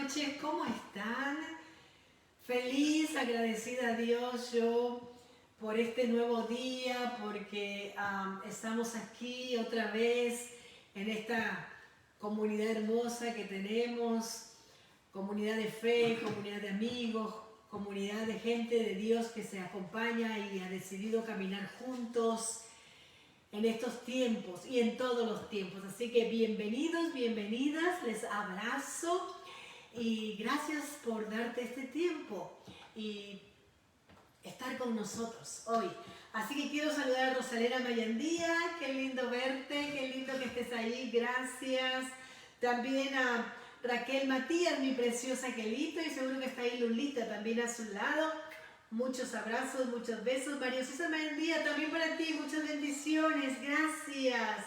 noches, ¿cómo están? Feliz, agradecida a Dios yo por este nuevo día, porque estamos aquí otra vez en esta comunidad hermosa que tenemos, comunidad de fe, comunidad de amigos, comunidad de gente de Dios que se acompaña y ha decidido caminar juntos en estos tiempos y en todos los tiempos. Así que bienvenidos, bienvenidas, les abrazo y gracias por darte este tiempo y estar con nosotros hoy. Así que quiero saludar a Rosalena Mayandía, qué lindo verte, qué lindo que estés ahí, gracias. También a Raquel Matías, mi preciosa Quelito, y seguro que está ahí Lulita también a su lado. Muchos abrazos, muchos besos. María César Mayandía, también para ti, muchas bendiciones, gracias.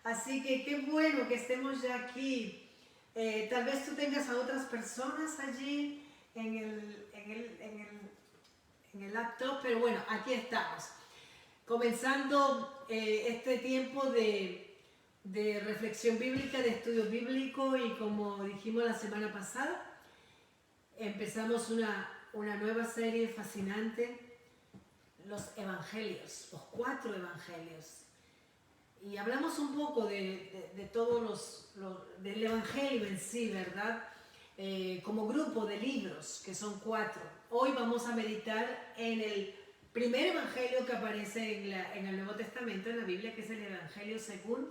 Así que qué bueno que estemos ya aquí. Tal vez tú tengas a otras personas allí en el laptop, pero bueno, aquí estamos. Comenzando este tiempo de reflexión bíblica, de estudio bíblico, y como dijimos la semana pasada, empezamos una nueva serie fascinante, los evangelios, los 4 evangelios. Y hablamos un poco de todos del evangelio en sí, ¿verdad? Como grupo de libros, que son 4. Hoy vamos a meditar en el primer evangelio que aparece en el Nuevo Testamento, en la Biblia, que es el evangelio según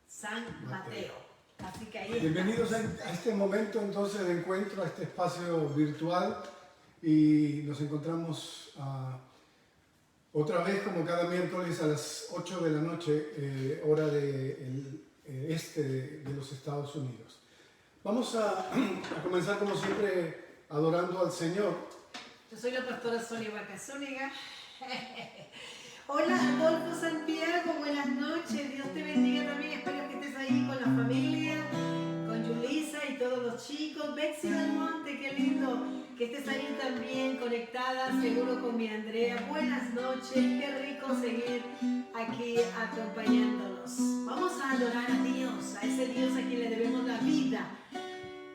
San Mateo. Así que ahí bienvenidos a este momento entonces de encuentro, a este espacio virtual, y nos encontramos otra vez como cada miércoles a las 8 de la noche, hora del este de los Estados Unidos. Vamos a comenzar como siempre adorando al Señor. Yo soy la pastora Sonia Bacasóniga. Hola Adolfo Santiago, buenas noches, Dios te bendiga también, espero que estés ahí con la familia, con Yulisa y todos los chicos. Betsy del Monte, qué lindo que estés ahí también conectada, seguro con mi Andrea. Buenas noches, qué rico seguir aquí acompañándolos. Vamos a adorar a Dios, a ese Dios a quien le debemos la vida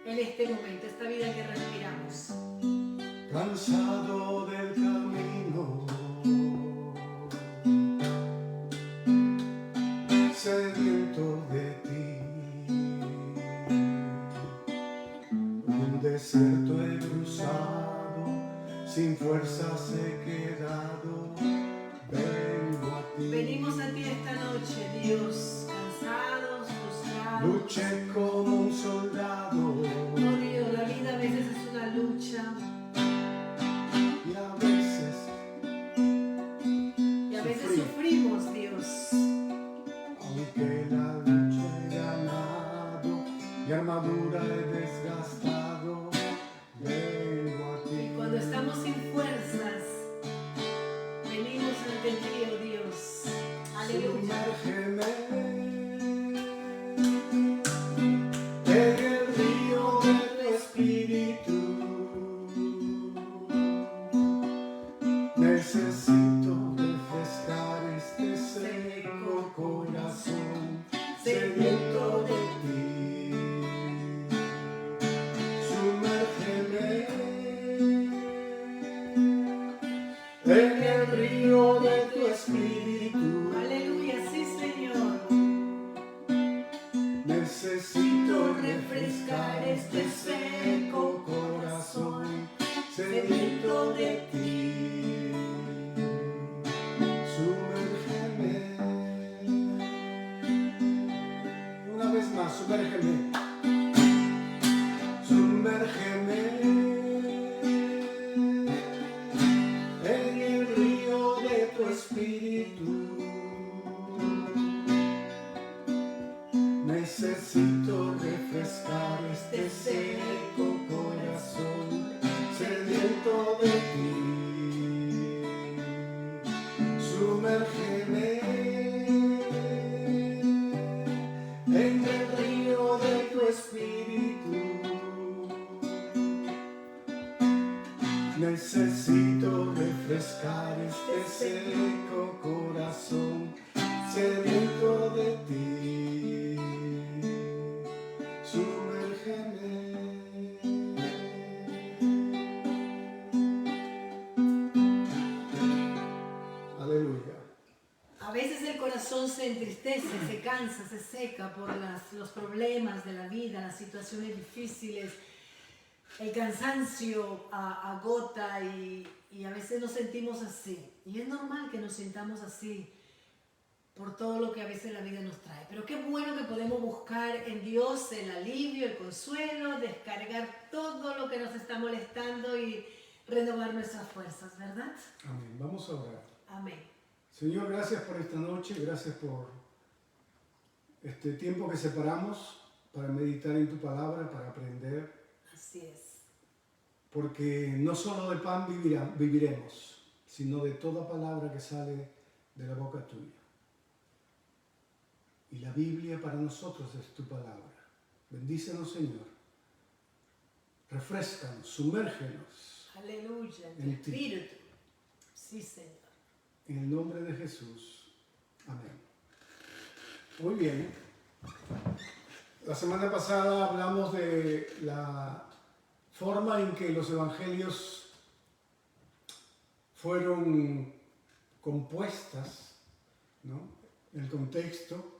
en este momento, esta vida que respiramos. Cansado del camino, sediento de ti, un desierto he cruzado, sin fuerzas he quedado, vengo a ti. Venimos a ti esta noche, Dios, cansados, frustrados. Luché como un soldado, Oh Dios, la vida a veces es una lucha y a veces sufrimos, Dios. aunque la lucha he ganado y armadura he desgastado, vengo a ti. Y cuando estamos sin fuerzas, venimos ante ti, oh Dios. Aleluya. Sumérgeme en el río de tu espíritu. Necesito refrescar este seco corazón, sediento de ti. Sumérgeme en el río de tu espíritu. Aleluya, sí, Señor. Necesito refrescar este seco corazón, sediento de ti. Sumérgeme. Una vez más, sumérgeme. Sumérgeme en el río de tu espíritu. Necesito refrescar este seco corazón, sediento de ti. Sumérgeme en el río de tu espíritu. Necesito refrescar este seco corazón, sediento de ti. Sumérgeme. corazón se entristece, se cansa, se seca por los problemas de la vida, las situaciones difíciles. El cansancio agota y a veces nos sentimos así. Y es normal que nos sintamos así por todo lo que a veces la vida nos trae. Pero qué bueno que podemos buscar en Dios el alivio, el consuelo, descargar todo lo que nos está molestando y renovar nuestras fuerzas, ¿verdad? Amén. Vamos a orar. Amén. Señor, gracias por esta noche, gracias por este tiempo que separamos para meditar en tu palabra, para aprender. Así es. Porque no solo de pan viviremos, sino de toda palabra que sale de la boca tuya. Y la Biblia para nosotros es tu palabra. Bendícenos, Señor. Refréscanos, sumérgenos. Aleluya. En ti. Espíritu. Sí, Señor. En el nombre de Jesús. Amén. Muy bien. La semana pasada hablamos de la forma en que los evangelios fueron compuestas, ¿no? El contexto,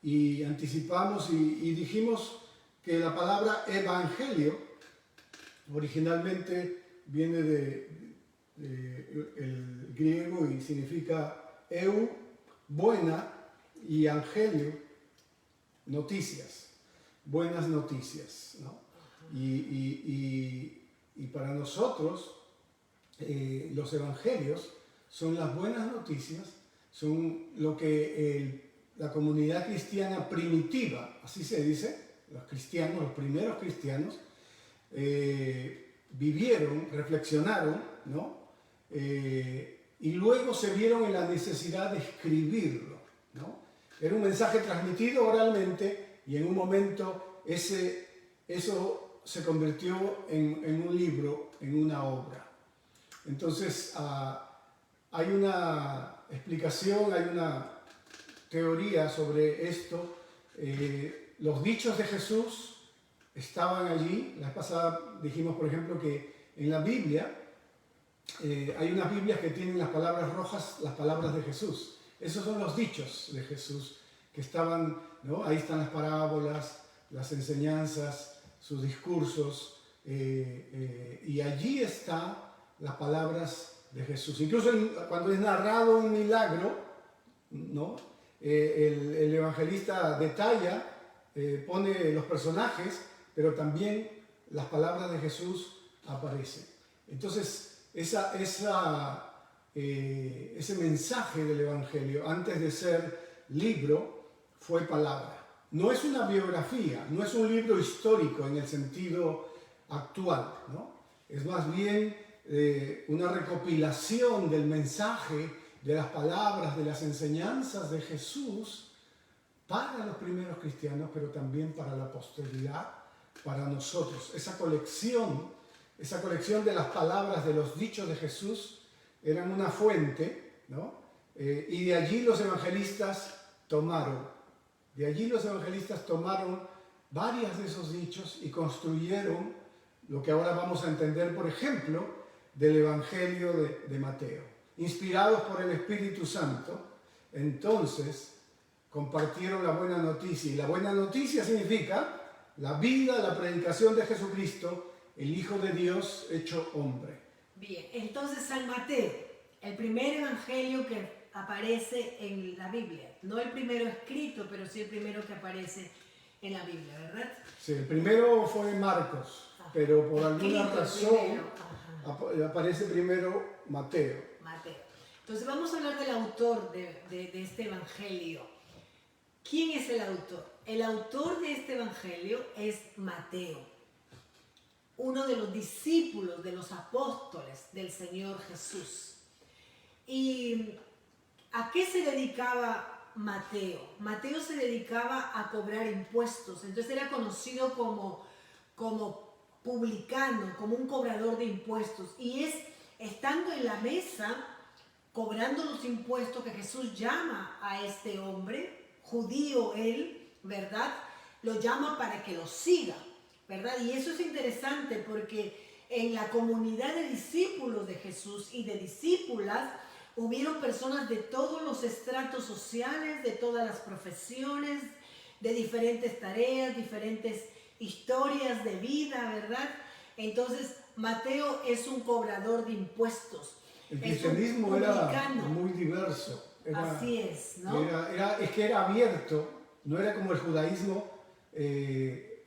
y anticipamos y dijimos que la palabra evangelio originalmente viene el griego y significa buena, y angelio, noticias, buenas noticias, ¿no? Y para nosotros los evangelios son las buenas noticias, son lo que la comunidad cristiana primitiva, así se dice, los cristianos, los primeros cristianos, vivieron, reflexionaron, ¿no? Y luego se vieron en la necesidad de escribirlo, ¿no? Era un mensaje transmitido oralmente y en un momento eso se convirtió en un libro, en una obra. Entonces hay una explicación, hay una teoría sobre esto. Los dichos de Jesús estaban allí. La vez pasada dijimos, por ejemplo, que en la Biblia hay unas Biblias que tienen las palabras rojas, las palabras de Jesús. Esos son los dichos de Jesús que estaban, ¿no? Ahí están las parábolas, las enseñanzas, sus discursos, y allí están las palabras de Jesús. Incluso cuando es narrado un milagro, ¿no? El evangelista detalla, pone los personajes, pero también las palabras de Jesús aparecen. Entonces, ese mensaje del Evangelio, antes de ser libro, fue palabra. No es una biografía, no es un libro histórico en el sentido actual, ¿no? Es más bien una recopilación del mensaje, de las palabras, de las enseñanzas de Jesús para los primeros cristianos, pero también para la posteridad, para nosotros. Esa colección de las palabras, de los dichos de Jesús, eran una fuente, ¿no? Y de allí los evangelistas tomaron varias de esos dichos y construyeron lo que ahora vamos a entender, por ejemplo, del Evangelio de Mateo. Inspirados por el Espíritu Santo, entonces compartieron la buena noticia. Y la buena noticia significa la vida, la predicación de Jesucristo, el Hijo de Dios hecho hombre. Bien, entonces San Mateo, el primer evangelio que aparece en la Biblia. No el primero escrito, pero sí el primero que aparece en la Biblia, ¿verdad? Sí, el primero fue Marcos, pero por alguna razón aparece primero Mateo. Entonces vamos a hablar del autor de este evangelio. ¿Quién es el autor? El autor de este evangelio es Mateo, uno de los discípulos, de los apóstoles del Señor Jesús. ¿Y a qué se dedicaba Mateo? Mateo se dedicaba a cobrar impuestos, entonces era conocido como publicano, como un cobrador de impuestos. Y es estando en la mesa, cobrando los impuestos, que Jesús llama a este hombre, judío él, ¿verdad? Lo llama para que lo siga, ¿verdad? Y eso es interesante porque en la comunidad de discípulos de Jesús y de discípulas, hubieron personas de todos los estratos sociales, de todas las profesiones, de diferentes tareas, diferentes historias de vida, ¿verdad? Entonces, Mateo es un cobrador de impuestos. El cristianismo era muy diverso. Así es, ¿no? Es que era abierto, no era como el judaísmo,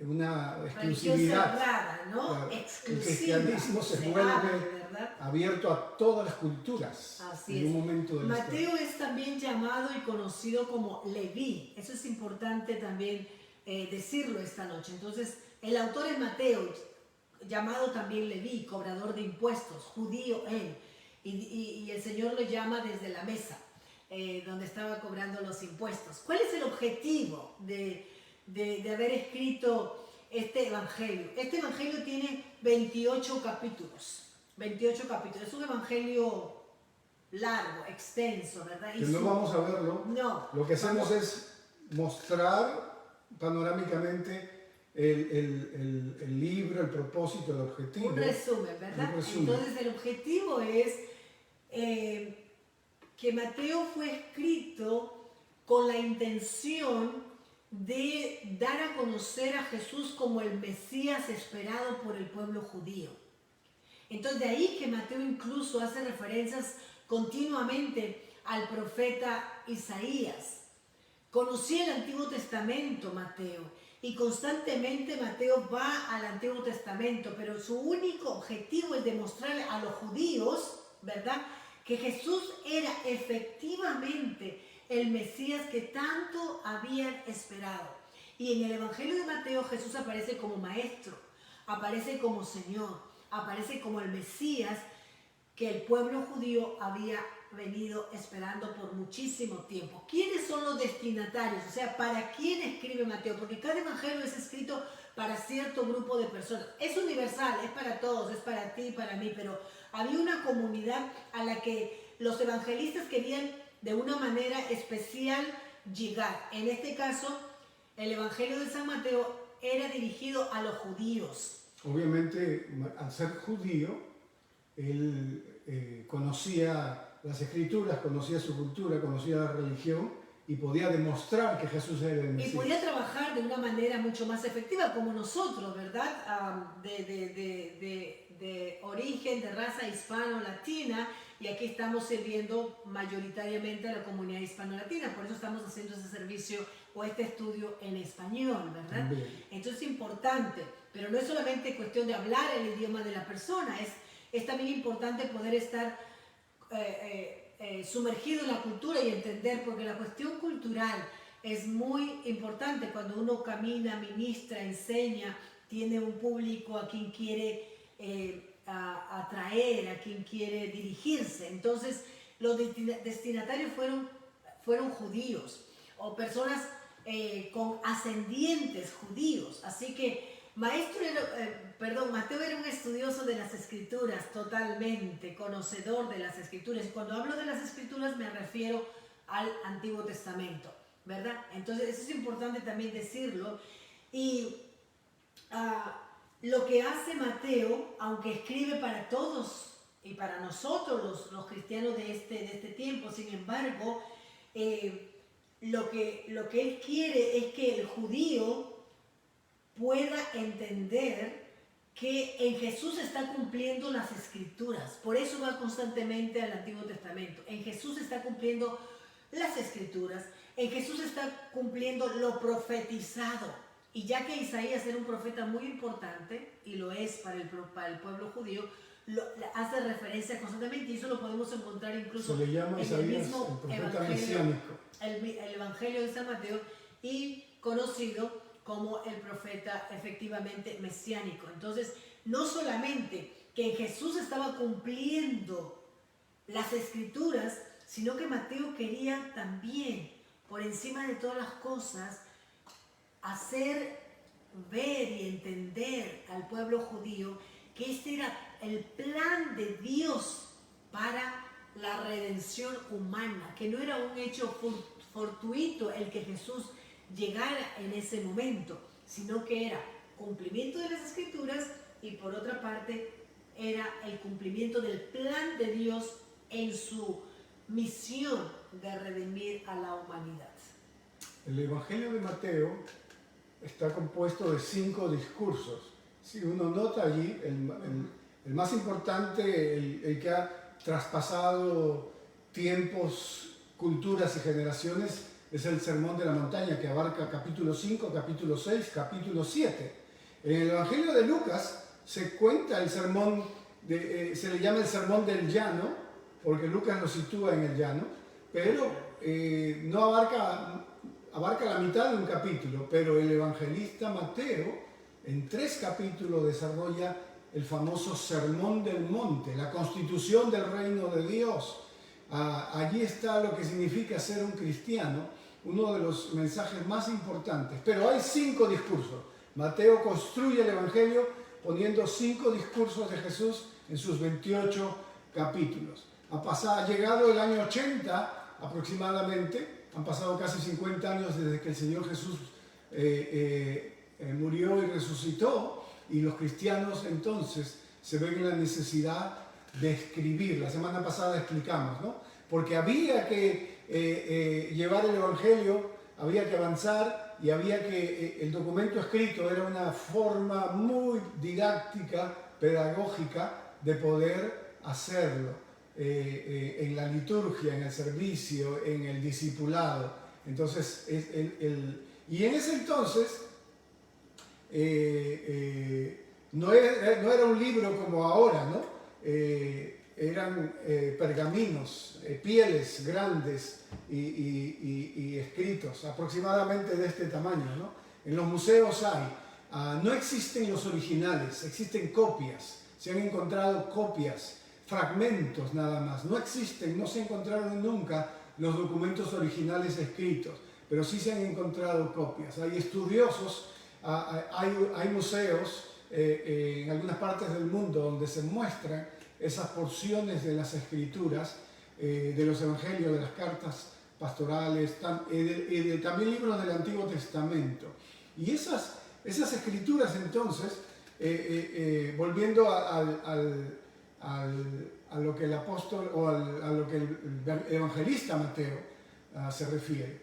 una exclusividad. Cerrada, ¿no? Claro. Exclusiva. El cristianismo se vuelve abierto a todas las culturas. Así en es. un momento de la Mateo historia. es también llamado y conocido como Leví. Eso es importante también decirlo esta noche. Entonces, el autor es Mateo, llamado también Leví, cobrador de impuestos, judío él. Y el Señor lo llama desde la mesa, donde estaba cobrando los impuestos. ¿Cuál es el objetivo de haber escrito este evangelio? Este evangelio tiene 28 capítulos. 28 capítulos. Es un evangelio largo, extenso, ¿verdad? Que no vamos a verlo. No. Lo que hacemos es mostrar panorámicamente el libro, el propósito, el objetivo. Un resumen, ¿verdad? Un resumen. Entonces el objetivo es que Mateo fue escrito con la intención de dar a conocer a Jesús como el Mesías esperado por el pueblo judío. Entonces de ahí que Mateo incluso hace referencias continuamente al profeta Isaías. Conocía el Antiguo Testamento Mateo y constantemente Mateo va al Antiguo Testamento, pero su único objetivo es demostrarle a los judíos, ¿verdad?, que Jesús era efectivamente el Mesías que tanto habían esperado. Y en el Evangelio de Mateo Jesús aparece como maestro, aparece como Señor, aparece como el Mesías que el pueblo judío había venido esperando por muchísimo tiempo. ¿Quiénes son los destinatarios? O sea, ¿para quién escribe Mateo? Porque cada evangelio es escrito para cierto grupo de personas. Es universal, es para todos, es para ti, para mí, pero había una comunidad a la que los evangelistas querían de una manera especial llegar. En este caso, el evangelio de San Mateo era dirigido a los judíos. Obviamente, al ser judío, él conocía las escrituras, conocía su cultura, conocía la religión y podía demostrar que Jesús era el Mesías. Y podía trabajar de una manera mucho más efectiva como nosotros, ¿verdad? De origen, de raza hispano-latina, y aquí estamos sirviendo mayoritariamente a la comunidad hispano-latina, por eso estamos haciendo ese servicio o este estudio en español, ¿verdad? También. Entonces es importante, pero no es solamente cuestión de hablar el idioma de la persona, es también importante poder estar sumergido en la cultura y entender, porque la cuestión cultural es muy importante cuando uno camina, ministra, enseña, tiene un público a quien quiere atraer, a quien quiere dirigirse. Entonces los destinatarios fueron judíos o personas con ascendientes judíos, así que Mateo era un estudioso de las Escrituras, totalmente conocedor de las Escrituras. Y cuando hablo de las Escrituras me refiero al Antiguo Testamento, ¿verdad? Entonces eso es importante también decirlo. Y lo que hace Mateo, aunque escribe para todos y para nosotros los cristianos de este tiempo, sin embargo, lo que él quiere es que el judío pueda entender que en Jesús está cumpliendo las Escrituras. Por eso va constantemente al Antiguo Testamento. En Jesús está cumpliendo las Escrituras. En Jesús está cumpliendo lo profetizado. Y ya que Isaías era un profeta muy importante, y lo es para el pueblo judío, hace referencia constantemente, y eso lo podemos encontrar incluso se le llama en Isaías, el mismo el profeta evangelio, mesiánico. el Evangelio de San Mateo, y conocido como el profeta efectivamente mesiánico. Entonces, no solamente que en Jesús estaba cumpliendo las Escrituras, sino que Mateo quería también, por encima de todas las cosas, hacer ver y entender al pueblo judío que este era el plan de Dios para la redención humana, que no era un hecho fortuito el que Jesús llegara en ese momento, sino que era cumplimiento de las Escrituras y por otra parte era el cumplimiento del plan de Dios en su misión de redimir a la humanidad. El Evangelio de Mateo está compuesto de 5 discursos. Si uno nota allí, el más importante, el que ha traspasado tiempos, culturas y generaciones, es el Sermón de la Montaña, que abarca capítulo 5, capítulo 6, capítulo 7. En el Evangelio de Lucas se cuenta el sermón, se le llama el Sermón del Llano, porque Lucas lo sitúa en el llano, pero no abarca la mitad de un capítulo, pero el evangelista Mateo en 3 capítulos desarrolla el famoso Sermón del Monte, la constitución del reino de Dios. Allí está lo que significa ser un cristiano, uno de los mensajes más importantes. Pero hay 5 discursos. Mateo construye el evangelio poniendo 5 discursos de Jesús en sus 28 capítulos. Ha llegado el año 80 aproximadamente, han pasado casi 50 años desde que el Señor Jesús murió y resucitó, y los cristianos entonces se ven en la necesidad de escribir. La semana pasada explicamos, ¿no? Porque había que llevar el Evangelio, había que avanzar y había que... el documento escrito era una forma muy didáctica, pedagógica de poder hacerlo. En la liturgia, en el servicio, en el discipulado. Entonces, y en ese entonces no era un libro como ahora, ¿no? Eran pergaminos, pieles grandes y escritos, aproximadamente de este tamaño, ¿no? En los museos hay, no existen los originales, existen copias, se han encontrado copias, fragmentos nada más, no existen, no se encontraron nunca los documentos originales escritos, pero sí se han encontrado copias. Hay estudiosos, hay museos en algunas partes del mundo donde se muestran esas porciones de las escrituras, de los evangelios, de las cartas pastorales, también libros del Antiguo Testamento. Y esas escrituras entonces, volviendo a lo que el apóstol o a lo que el evangelista Mateo se refiere,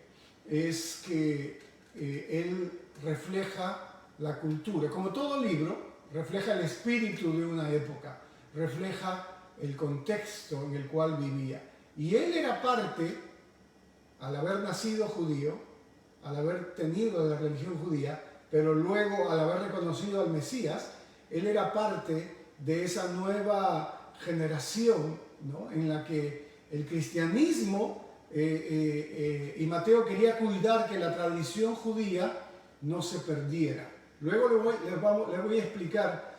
es que él refleja la cultura, como todo libro, refleja el espíritu de una época, refleja el contexto en el cual vivía. Y él era parte, al haber nacido judío, al haber tenido la religión judía, pero luego al haber reconocido al Mesías, él era parte de esa nueva generación, ¿no? En la que el cristianismo, y Mateo quería cuidar que la tradición judía no se perdiera. Luego les voy a explicar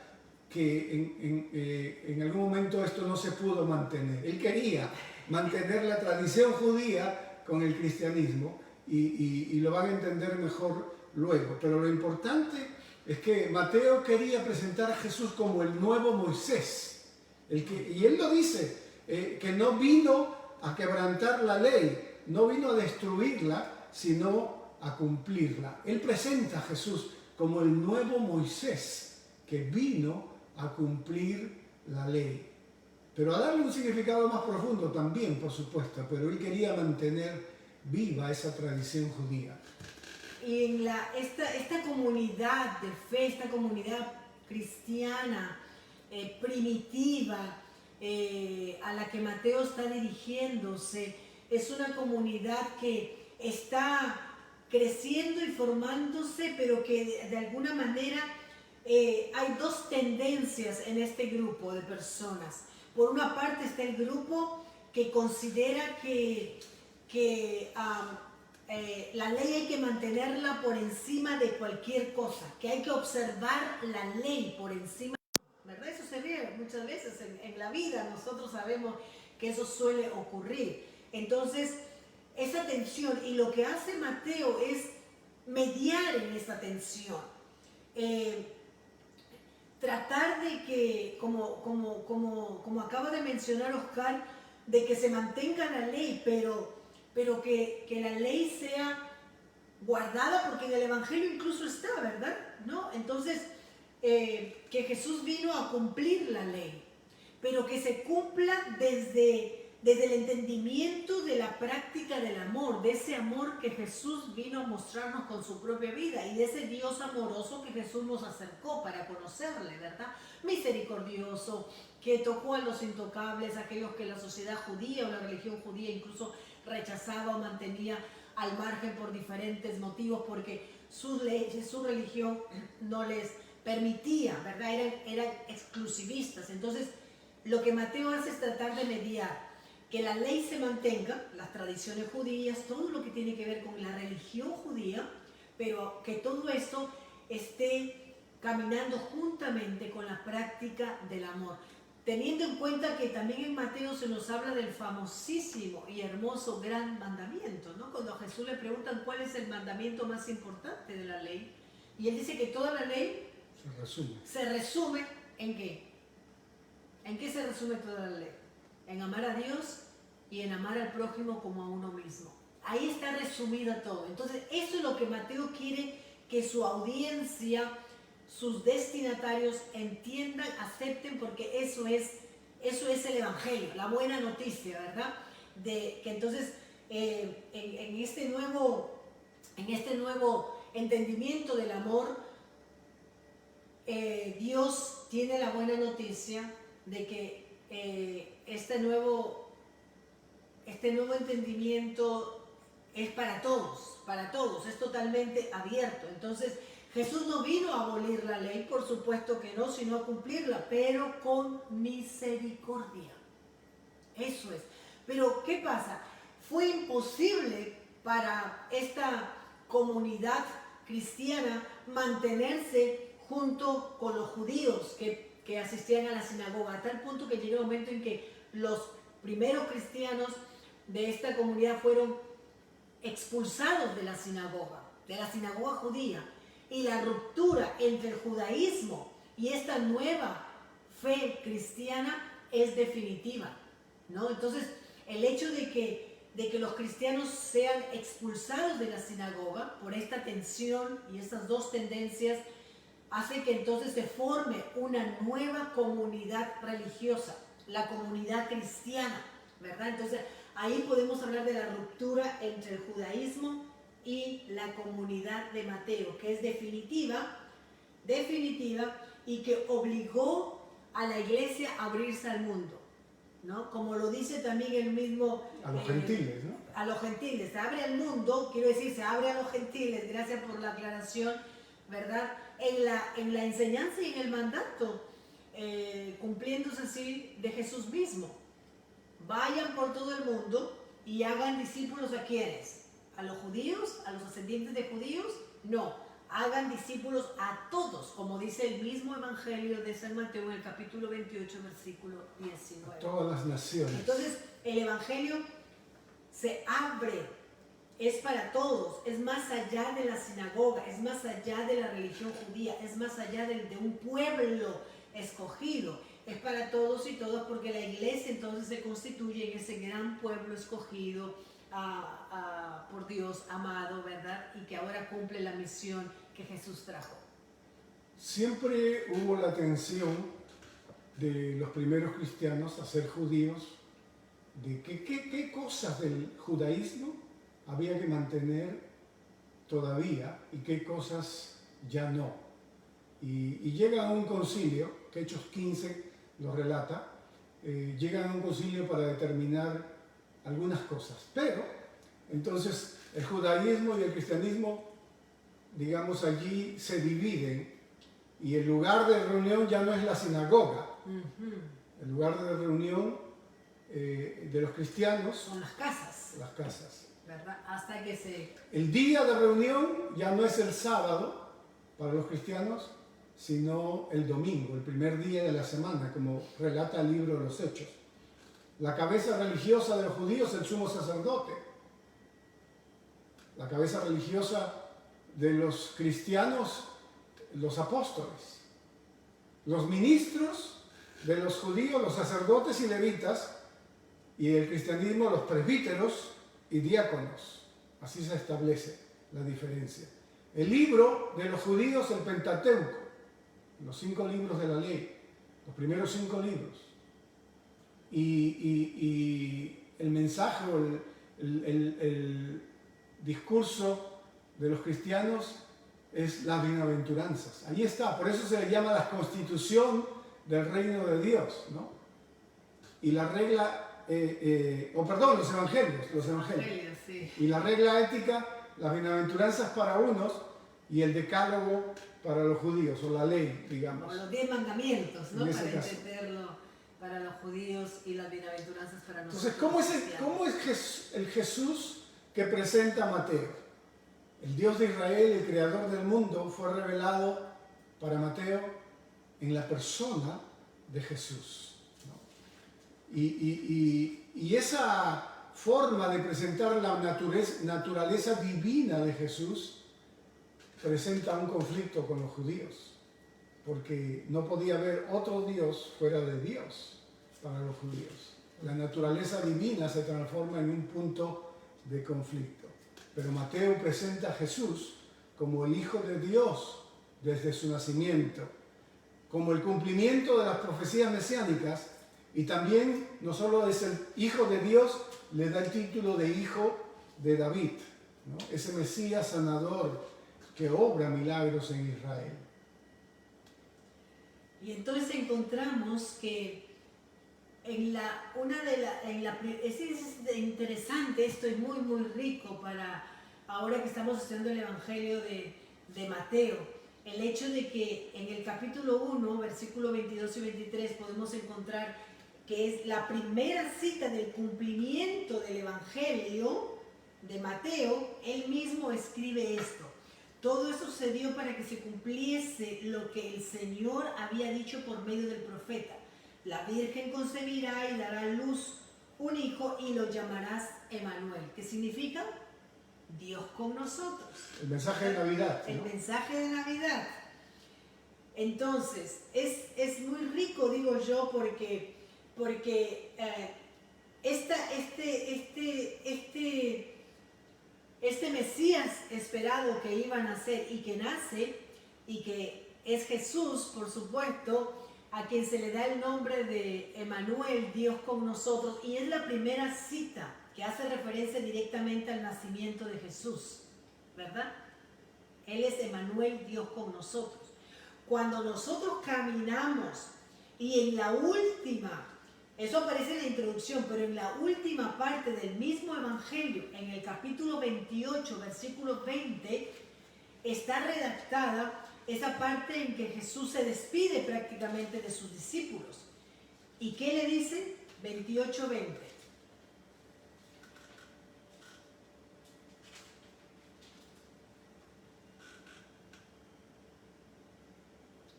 que en algún momento esto no se pudo mantener. Él quería mantener la tradición judía con el cristianismo y lo van a entender mejor luego. Pero lo importante es que Mateo quería presentar a Jesús como el nuevo Moisés. Y él lo dice, que no vino a quebrantar la ley, no vino a destruirla, sino a cumplirla. Él presenta a Jesús como el nuevo Moisés que vino a cumplir la ley. Pero a darle un significado más profundo también, por supuesto, pero él quería mantener viva esa tradición judía. Y en esta comunidad de fe, esta comunidad cristiana primitiva a la que Mateo está dirigiéndose, es una comunidad que está creciendo y formándose, pero que de alguna manera hay 2 tendencias en este grupo de personas. Por una parte está el grupo que considera que la ley hay que mantenerla por encima de cualquier cosa, que hay que observar la ley por encima, ¿verdad? Eso se ve muchas veces en la vida, nosotros sabemos que eso suele ocurrir. Entonces, esa tensión, y lo que hace Mateo es mediar en esa tensión, tratar de que, como acaba de mencionar Oscar, de que se mantenga la ley, pero que la ley sea guardada, porque en el Evangelio incluso está, ¿verdad? ¿No? Entonces, que Jesús vino a cumplir la ley, pero que se cumpla desde desde el entendimiento de la práctica del amor, de ese amor que Jesús vino a mostrarnos con su propia vida y de ese Dios amoroso que Jesús nos acercó para conocerle, ¿verdad? Misericordioso, que tocó a los intocables, aquellos que la sociedad judía o la religión judía incluso rechazaba o mantenía al margen por diferentes motivos, porque sus leyes, su religión no les permitía, ¿verdad? Eran exclusivistas. Entonces, lo que Mateo hace es tratar de mediar que la ley se mantenga, las tradiciones judías, todo lo que tiene que ver con la religión judía, pero que todo esto esté caminando juntamente con la práctica del amor. Teniendo en cuenta que también en Mateo se nos habla del famosísimo y hermoso gran mandamiento, ¿no? Cuando a Jesús le preguntan cuál es el mandamiento más importante de la ley, y él dice que toda la ley se resume ¿en qué? ¿En qué se resume toda la ley? En amar a Dios y en amar al prójimo como a uno mismo. Ahí está resumida todo. Entonces, eso es lo que Mateo quiere que su audiencia, sus destinatarios entiendan, acepten, porque eso es el Evangelio, la buena noticia, ¿verdad? De que entonces en este nuevo entendimiento del amor, Dios tiene la buena noticia de que este nuevo entendimiento es para todos, es totalmente abierto. Entonces, Jesús no vino a abolir la ley, por supuesto que no, sino a cumplirla, pero con misericordia. Eso es. Pero, ¿qué pasa? Fue imposible para esta comunidad cristiana mantenerse junto con los judíos que asistían a la sinagoga, a tal punto que llegó un momento en que los primeros cristianos de esta comunidad fueron expulsados de la sinagoga judía, y la ruptura entre el judaísmo y esta nueva fe cristiana es definitiva, ¿no? Entonces, el hecho de que los cristianos sean expulsados de la sinagoga por esta tensión y estas dos tendencias hace que entonces se forme una nueva comunidad religiosa, la comunidad cristiana, ¿verdad? Entonces ahí podemos hablar de la ruptura entre el judaísmo y la comunidad de Mateo, que es definitiva, y que obligó a la iglesia a abrirse al mundo, ¿no? Como lo dice también el mismo... A los gentiles, ¿no? A los gentiles, se abre al mundo, quiero decir, se abre a los gentiles, gracias por la aclaración, ¿verdad? En la enseñanza y en el mandato, cumpliéndose así de Jesús mismo. Vayan por todo el mundo y hagan discípulos ¿a quiénes? ¿A los judíos? ¿A los ascendientes de judíos? No, hagan discípulos a todos, como dice el mismo Evangelio de San Mateo en el capítulo 28, versículo 19. A todas las naciones. Entonces, el Evangelio se abre. Es para todos, es más allá de la sinagoga, es más allá de la religión judía, es más allá de un pueblo escogido. Es para todos y todas, porque la iglesia entonces se constituye en ese gran pueblo escogido por Dios, amado, ¿verdad? Y que ahora cumple la misión que Jesús trajo. Siempre hubo la tensión de los primeros cristianos a ser judíos, de qué cosas del judaísmo había que mantener todavía y qué cosas ya no. Y llegan a un concilio, que Hechos 15 lo relata, llegan a un concilio para determinar algunas cosas. Pero, entonces, el judaísmo y el cristianismo, digamos, allí se dividen y el lugar de reunión ya no es la sinagoga. El lugar de reunión de los cristianos son las casas. Las casas. ¿Verdad? Hasta que se... El día de reunión ya no es el sábado para los cristianos, sino el domingo, el primer día de la semana, como relata el libro de los Hechos. La cabeza religiosa de los judíos, el sumo sacerdote. La cabeza religiosa de los cristianos, los apóstoles. Los ministros de los judíos, los sacerdotes y levitas, y el cristianismo, los presbíteros y diáconos. Así se establece la diferencia. El libro de los judíos, el Pentateuco, los 5 libros de la ley, los primeros 5 libros. y el mensaje o el discurso de los cristianos es las bienaventuranzas. Ahí está, por eso se le llama la constitución del reino de Dios, ¿no? Y la regla, los evangelios. Sí. Y la regla ética, las bienaventuranzas para unos y el decálogo para los judíos, o la ley, digamos. O los 10 mandamientos, ¿no? Para caso. entenderlo para los judíos y las bienaventuranzas para nosotros. Entonces, ¿cómo es el Jesús que presenta Mateo? El Dios de Israel, el creador del mundo, fue revelado para Mateo en la persona de Jesús, ¿no? Y esa forma de presentar la naturaleza divina de Jesús presenta un conflicto con los judíos, porque no podía haber otro Dios fuera de Dios para los judíos. La naturaleza divina se transforma en un punto de conflicto. Pero Mateo presenta a Jesús como el Hijo de Dios desde su nacimiento, como el cumplimiento de las profecías mesiánicas, y también no solo es el Hijo de Dios, le da el título de Hijo de David, ¿no? Ese Mesías sanador que obra milagros en Israel. Y entonces encontramos que es interesante esto y muy muy rico para ahora que estamos estudiando el Evangelio de Mateo, el hecho de que en el capítulo 1, versículo 22 y 23 podemos encontrar que es la primera cita del cumplimiento del Evangelio de Mateo. Él mismo escribe esto: todo eso se dio para que se cumpliese lo que el Señor había dicho por medio del profeta: la Virgen concebirá y dará a luz un hijo y lo llamarás Emanuel, que significa Dios con nosotros. El mensaje de Navidad, ¿no? El mensaje de Navidad. Entonces, es muy rico, digo yo, porque este Mesías esperado que iba a nacer y que nace, y que es Jesús, por supuesto, a quien se le da el nombre de Emanuel, Dios con nosotros, y es la primera cita que hace referencia directamente al nacimiento de Jesús, ¿verdad? Él es Emanuel, Dios con nosotros. Cuando nosotros caminamos y en la última, eso aparece en la introducción, pero en la última parte del mismo Evangelio, en el capítulo 28, versículo 20, está redactada esa parte en que Jesús se despide prácticamente de sus discípulos. ¿Y qué le dice? 28:20.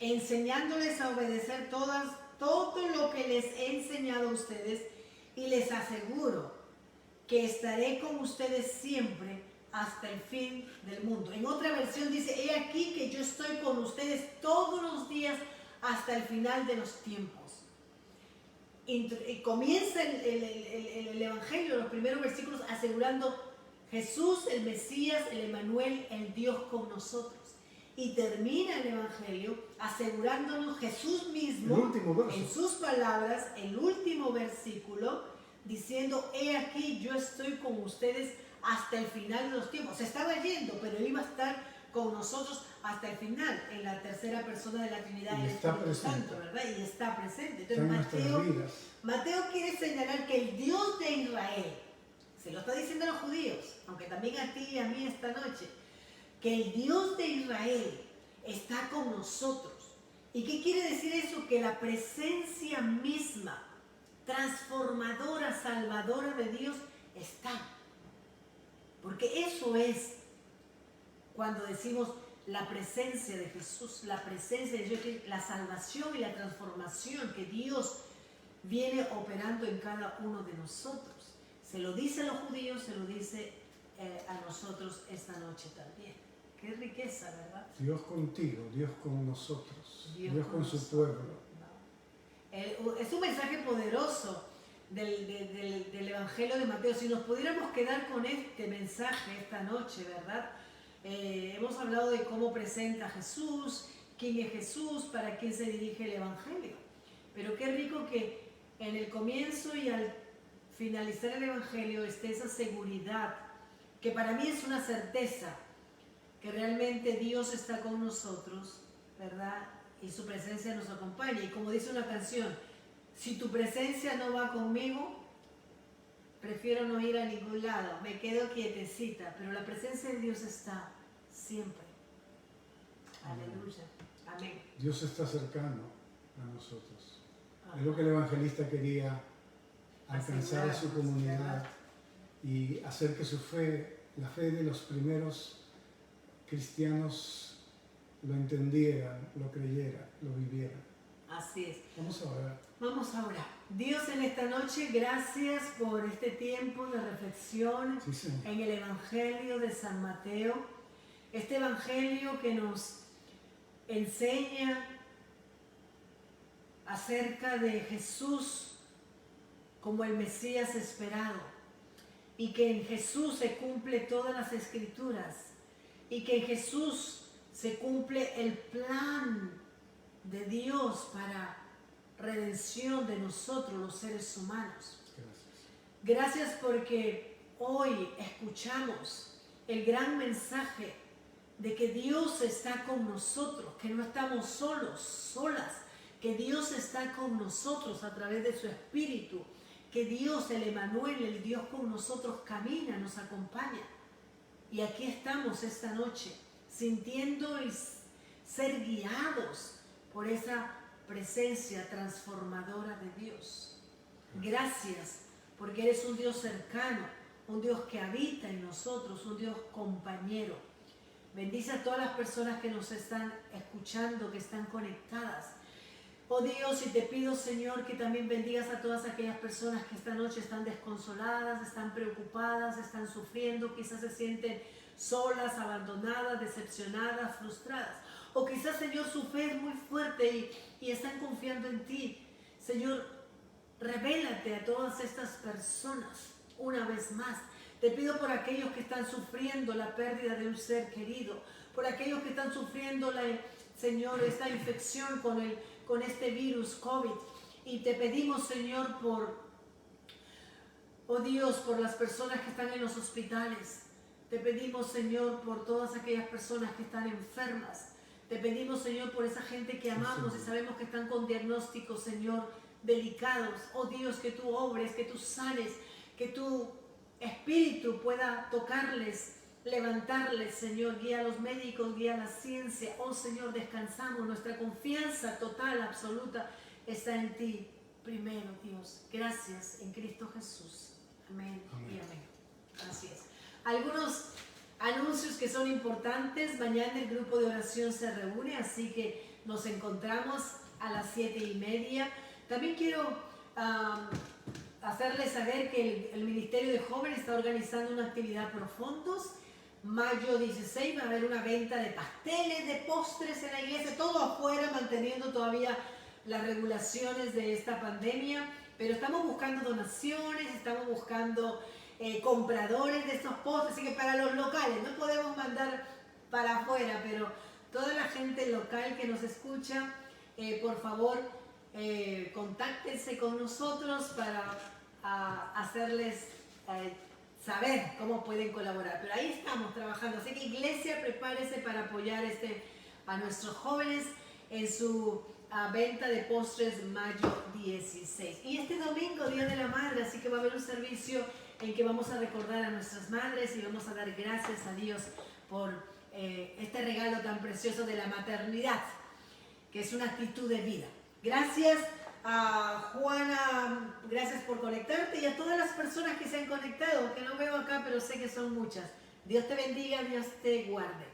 Enseñándoles a obedecer todo lo que les he enseñado a ustedes, y les aseguro que estaré con ustedes siempre hasta el fin del mundo. En otra versión dice: he aquí que yo estoy con ustedes todos los días hasta el final de los tiempos. Y comienza el Evangelio, los primeros versículos, asegurando Jesús, el Mesías, el Emanuel, el Dios con nosotros. Y termina el Evangelio asegurándonos Jesús mismo, en sus palabras, el último versículo, diciendo: he aquí yo estoy con ustedes hasta el final de los tiempos. Se estaba yendo, pero él iba a estar con nosotros hasta el final, en la tercera persona de la Trinidad, el Espíritu Santo, ¿verdad? Y está presente. Entonces Mateo quiere señalar que el Dios de Israel, se lo está diciendo a los judíos, aunque también a ti y a mí esta noche, que el Dios de Israel está con nosotros. ¿Y qué quiere decir eso? Que la presencia misma, transformadora, salvadora de Dios está. Porque eso es cuando decimos la presencia de Jesús, la presencia de Dios, la salvación y la transformación que Dios viene operando en cada uno de nosotros. Se lo dice a los judíos, se lo dice a nosotros esta noche también. Qué riqueza, ¿verdad? Dios contigo, Dios con nosotros, Dios con su pueblo. No. Es un mensaje poderoso del Evangelio de Mateo. Si nos pudiéramos quedar con este mensaje esta noche, ¿verdad? Hemos hablado de cómo presenta a Jesús, quién es Jesús, para quién se dirige el Evangelio. Pero qué rico que en el comienzo y al finalizar el Evangelio esté esa seguridad, que para mí es una certeza, que realmente Dios está con nosotros, ¿verdad? Y su presencia nos acompaña. Y como dice una canción, si tu presencia no va conmigo, prefiero no ir a ningún lado, me quedo quietecita, pero la presencia de Dios está siempre. Aleluya. Amén. Dios está cercano a nosotros. Ajá. Es lo que el evangelista quería, alcanzar a su comunidad, ¿verdad? y hacer que su fe, la fe de los primeros cristianos, lo entendieran, lo creyeran, lo vivieran. Así es. Vamos a orar. Vamos a orar. Dios, en esta noche, gracias por este tiempo de reflexión Sí, Señor. en el Evangelio de San Mateo. Este Evangelio que nos enseña acerca de Jesús como el Mesías esperado, y que en Jesús se cumple todas las Escrituras, y que en Jesús se cumple el plan de Dios para redención de nosotros los seres humanos. Gracias. Gracias porque hoy escuchamos el gran mensaje de que Dios está con nosotros, que no estamos solos, solas, que Dios está con nosotros a través de su Espíritu, que Dios, el Emanuel, el Dios con nosotros, camina, nos acompaña. Y aquí estamos esta noche, sintiendo y ser guiados por esa presencia transformadora de Dios. Gracias, porque eres un Dios cercano, un Dios que habita en nosotros, un Dios compañero. Bendice a todas las personas que nos están escuchando, que están conectadas. Oh Dios, y te pido, Señor, que también bendigas a todas aquellas personas que esta noche están desconsoladas, están preocupadas, están sufriendo, quizás se sienten solas, abandonadas, decepcionadas, frustradas. O quizás, Señor, su fe es muy fuerte y están confiando en ti. Señor, revélate a todas estas personas una vez más. Te pido por aquellos que están sufriendo la pérdida de un ser querido, por aquellos que están sufriendo, Señor, esta infección con este virus COVID. Y te pedimos, Señor, oh Dios, por las personas que están en los hospitales. Te pedimos, Señor, por todas aquellas personas que están enfermas. Te pedimos, Señor, por esa gente que amamos y sabemos que están con diagnósticos, Señor, delicados. Oh Dios, que tú obres, que tú sanes, que tu Espíritu pueda tocarles, levantarles, Señor. Guía a los médicos, guía a la ciencia. Oh Señor, descansamos. Nuestra confianza total, absoluta, está en ti primero, Dios. Gracias en Cristo Jesús. Amén, amén. Y amén. Así es. Algunos anuncios que son importantes. Mañana el grupo de oración se reúne, así que nos encontramos a las 7:30. También quiero hacerles saber que el Ministerio de Jóvenes está organizando una actividad por fondos. Mayo 16 va a haber una venta de pasteles, de postres en la iglesia, todo afuera, manteniendo todavía las regulaciones de esta pandemia, pero estamos buscando donaciones, estamos buscando compradores de estos postres, así que para los locales, no podemos mandar para afuera, pero toda la gente local que nos escucha, por favor, contáctense con nosotros para hacerles saber cómo pueden colaborar. Pero ahí estamos trabajando, así que iglesia, prepárese para apoyar a nuestros jóvenes en su venta de postres mayo 16. Y este domingo, Día de la Madre, así que va a haber un servicio en que vamos a recordar a nuestras madres y vamos a dar gracias a Dios por este regalo tan precioso de la maternidad, que es una actitud de vida. Gracias a Juana, gracias por conectarte, y a todas las personas que se han conectado, que no veo acá, pero sé que son muchas. Dios te bendiga, Dios te guarde.